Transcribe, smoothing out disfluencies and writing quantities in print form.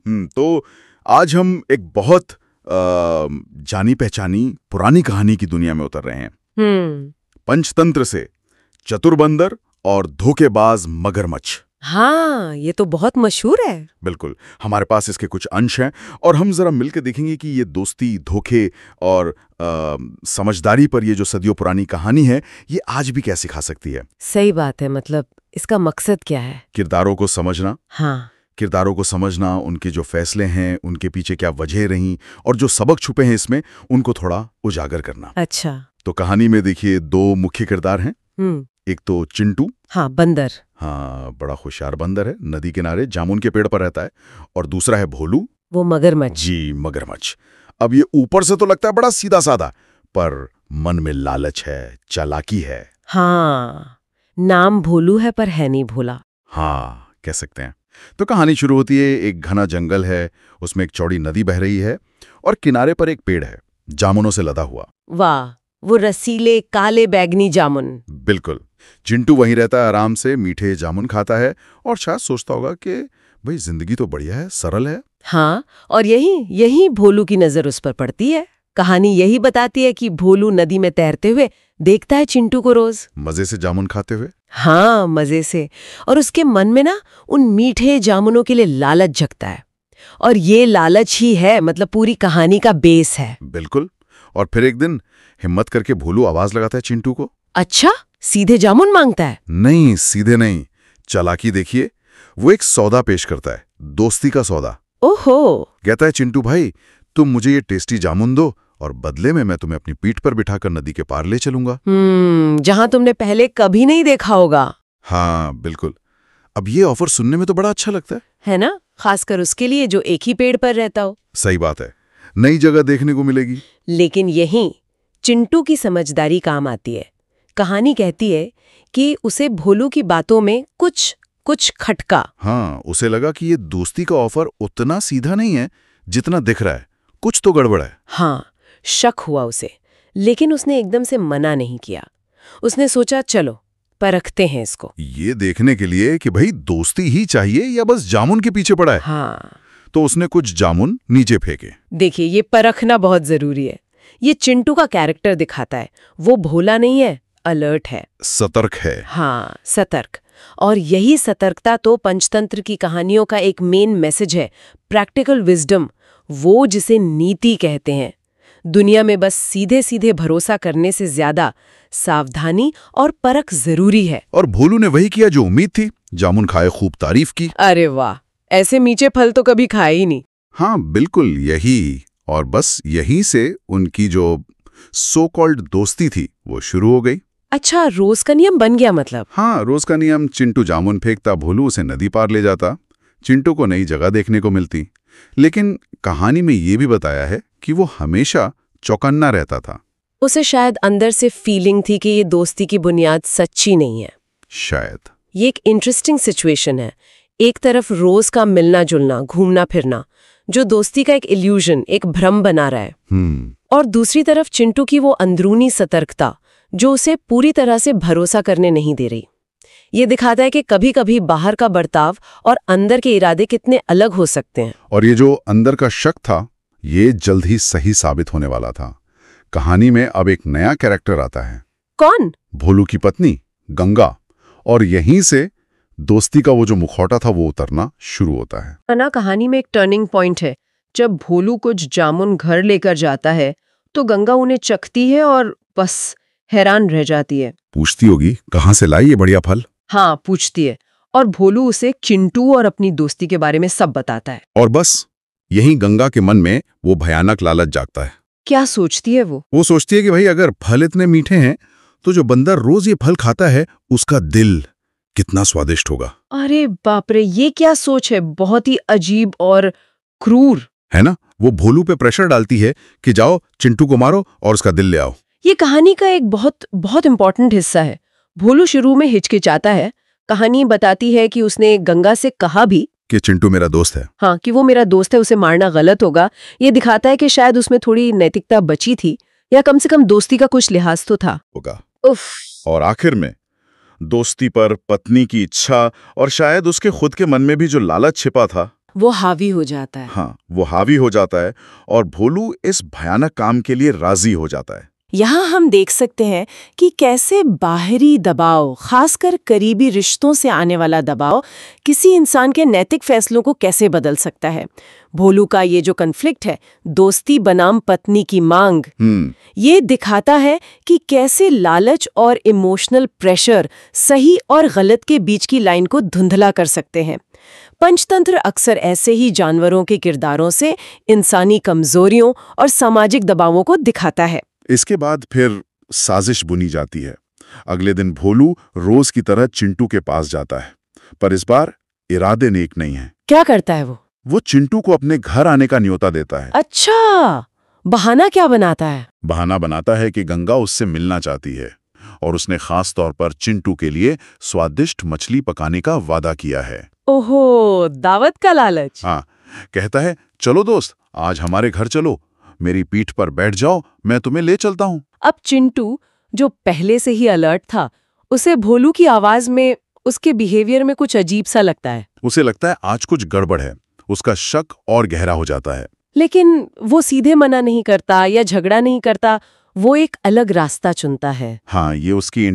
तो आज हम एक बहुत जानी पहचानी पुरानी कहानी की दुनिया में उतर रहे हैं। पंचतंत्र से चतुर बंदर और धोखेबाज मगरमच्छ। हाँ, ये तो बहुत मशहूर है। बिल्कुल, हमारे पास इसके कुछ अंश हैं और हम जरा मिलकर देखेंगे कि ये दोस्ती, धोखे और समझदारी पर ये जो सदियों पुरानी कहानी है, ये आज भी क्या सिखा सकती है। सही बात है। मतलब इसका मकसद क्या है? किरदारों को समझना। हाँ, किरदारों को समझना, उनके जो फैसले हैं, उनके पीछे क्या वजह रही और जो सबक छुपे हैं इसमें, उनको थोड़ा उजागर करना। अच्छा। तो कहानी में देखिए दो मुख्य किरदार हैं। एक तो चिंटू। हाँ, बंदर। हाँ, बड़ा होशियार बंदर है, नदी किनारे जामुन के पेड़ पर रहता है। और दूसरा है भोलू, वो मगरमच्छ। जी, मगरमच्छ। अब ये ऊपर से तो लगता है बड़ा सीधा साधा, पर मन में लालच है, चालाकी है। हाँ, नाम भोलू है पर है नहीं भोला। हाँ, कह सकते हैं। तो कहानी शुरू होती है, एक घना जंगल है, उसमें एक चौड़ी नदी बह रही है और किनारे पर एक पेड़ है, जामुनों से लदा हुआ। वाह, वो रसीले काले बैगनी जामुन। बिल्कुल। चिंटू वहीं रहता है, आराम से मीठे जामुन खाता है और शायद सोचता होगा कि भाई जिंदगी तो बढ़िया है, सरल है। हाँ, और यही भोलू की नजर उस पर पड़ती है। कहानी यही बताती है कि भोलू नदी में तैरते हुए देखता है चिंटू को रोज, मजे से जामुन खाते हुए। हाँ, मजे से। और उसके मन में ना उन मीठे जामुनों के लिए लालच जगता है। और ये लालच ही है, मतलब पूरी कहानी का बेस है। बिल्कुल। और फिर एक दिन हिम्मत करके भोलू आवाज लगाता है चिंटू को। अच्छा, सीधे जामुन मांगता है? नहीं, सीधे नहीं। चालाकी देखिए, वो एक सौदा पेश करता है, दोस्ती का सौदा। ओहो। कहता है चिंटू भाई, तुम मुझे ये टेस्टी जामुन दो और बदले में मैं तुम्हें अपनी पीठ पर बिठाकर नदी के पार ले चलूंगा। जहां तुमने पहले कभी नहीं देखा होगा। हाँ, बिल्कुल। अब ये ऑफर सुनने में तो बड़ा अच्छा लगता है ना, खासकर उसके लिए जो एक ही पेड़ पर रहता हो। सही बात है, नई जगह देखने को मिलेगी। लेकिन यहीं चिंटू की समझदारी काम आती है। कहानी कहती है कि उसे भोलू की बातों में कुछ खटका। हाँ, उसे लगा कि ये दोस्ती का ऑफर उतना सीधा नहीं है जितना दिख रहा है, कुछ तो गड़बड़ है। हाँ, शक हुआ उसे, लेकिन उसने एकदम से मना नहीं किया। उसने सोचा चलो परखते हैं इसको, ये देखने के लिए कि भाई दोस्ती ही चाहिए या बस जामुन के पीछे पड़ा है। हाँ, तो उसने कुछ जामुन नीचे फेंके। देखिए, ये परखना बहुत जरूरी है। ये चिंटू का कैरेक्टर दिखाता है। वो भोला नहीं है, अलर्ट है, सतर्क है। हाँ, सतर्क। और यही सतर्कता तो पंचतंत्र की कहानियों का एक मेन मैसेज है, प्रैक्टिकल विजडम, वो जिसे नीति कहते हैं। दुनिया में बस सीधे सीधे भरोसा करने से ज्यादा सावधानी और परख जरूरी है। और भोलू ने वही किया जो उम्मीद थी, जामुन खाए, खूब तारीफ की। अरे वाह, ऐसे मीठे फल तो कभी खाए ही नहीं। हाँ, बिल्कुल यही। और बस यहीं से उनकी जो सो कॉल्ड दोस्ती थी वो शुरू हो गई। अच्छा, रोज का नियम बन गया मतलब? हाँ, रोज का नियम। चिंटू जामुन फेंकता, भोलू उसे नदी पार ले जाता। चिंटू को नई जगह देखने को मिलती, लेकिन कहानी में ये भी बताया है कि वो हमेशा चौकन्ना रहता था। उसे शायद अंदर से फीलिंग थी कि ये दोस्ती की बुनियाद सच्ची नहीं है। शायद। ये एक इंटरेस्टिंग सिचुएशन है। एक तरफ रोज का मिलना जुलना, घूमना फिरना, जो दोस्ती का एक इल्यूजन, एक भ्रम बना रहा है। और दूसरी तरफ चिंटू की वो अंदरूनी सतर्कता, जो उसे पूरी तरह से भरोसा करने नहीं दे रही। ये दिखाता है कि कभी-कभी बाहर का बर्ताव और अंदर के इरादे कितने अलग हो सकते हैं। और ये जो अंदर का शक था, ये जल्द ही सही साबित होने वाला था। कहानी में अब एक नया कैरेक्टर आता है। कौन? भोलू की पत्नी गंगा। और यहीं से दोस्ती का वो जो मुखौटा था वो उतरना शुरू होता है। अना, कहानी में एक टर्निंग पॉइंट है। जब भोलू कुछ जामुन घर लेकर जाता है तो गंगा उन्हें चखती है और बस हैरान रह जाती है। पूछती होगी कहाँ से लाई ये बढ़िया फल। हाँ, पूछती है। और भोलू उसे चिंटू और अपनी दोस्ती के बारे में सब बताता है। और बस यहीं गंगा के मन में वो भयानक लालच जागता है। क्या सोचती है वो? वो सोचती है कि भाई अगर फल इतने मीठे हैं तो जो बंदर रोज ये फल खाता है उसका दिल कितना स्वादिष्ट होगा। अरे बाप रे, ये क्या सोच है, बहुत ही अजीब और क्रूर है ना। वो भोलू पे प्रेशर डालती है कि जाओ चिंटू को मारो और उसका दिल ले आओ। ये कहानी का एक बहुत इंपॉर्टेंट हिस्सा है। भोलू शुरू में हिचकिचाता है। कहानी बताती है कि उसने गंगा से कहा भी कि चिंटू मेरा दोस्त है। हाँ, कि वो मेरा दोस्त है, उसे मारना गलत होगा। ये दिखाता है कि शायद उसमें थोड़ी नैतिकता बची थी, या कम से कम दोस्ती का कुछ लिहाज तो था। होगा। उफ। और आखिर में दोस्ती पर पत्नी की इच्छा और शायद उसके खुद के मन में भी जो लालच छिपा था, वो हावी हो जाता है। हाँ, वो हावी हो जाता है और भोलू इस भयानक काम के लिए राजी हो जाता है। यहाँ हम देख सकते हैं कि कैसे बाहरी दबाव, खासकर करीबी रिश्तों से आने वाला दबाव, किसी इंसान के नैतिक फैसलों को कैसे बदल सकता है। भोलू का ये जो कन्फ्लिक्ट है, दोस्ती बनाम पत्नी की मांग, ये दिखाता है कि कैसे लालच और इमोशनल प्रेशर सही और गलत के बीच की लाइन को धुंधला कर सकते हैं। पंचतंत्र अक्सर ऐसे ही जानवरों के किरदारों से इंसानी कमजोरियों और सामाजिक दबावों को दिखाता है। इसके बाद फिर साजिश बुनी जाती है। अगले दिन भोलू रोज की तरह चिंटू के पास जाता है, पर इस बार इरादे नेक नहीं है। क्या करता है वो? वो चिंटू को अपने घर आने का न्योता देता है। अच्छा, बहाना क्या बनाता है? बहाना बनाता है कि गंगा उससे मिलना चाहती है और उसने खास तौर पर चिंटू के लिए स्वादिष्ट मछली पकाने का वादा किया है। ओहो, दावत का लालच। हाँ, कहता है चलो दोस्त, आज हमारे घर चलो, मेरी पीठ पर बैठ जाओ, मैं तुम्हें ले चलता हूँ। अब चिंटू, जो पहले से ही अलर्ट था, उसे भोलू की आवाज में, उसके बिहेवियर में कुछ अजीब सा लगता है। उसे लगता है आज कुछ गड़बड़ है। उसका शक और गहरा हो जाता है। लेकिन वो सीधे मना नहीं करता या झगड़ा नहीं करता, वो एक अलग रास्ता चुनता है। हाँ, ये उसकी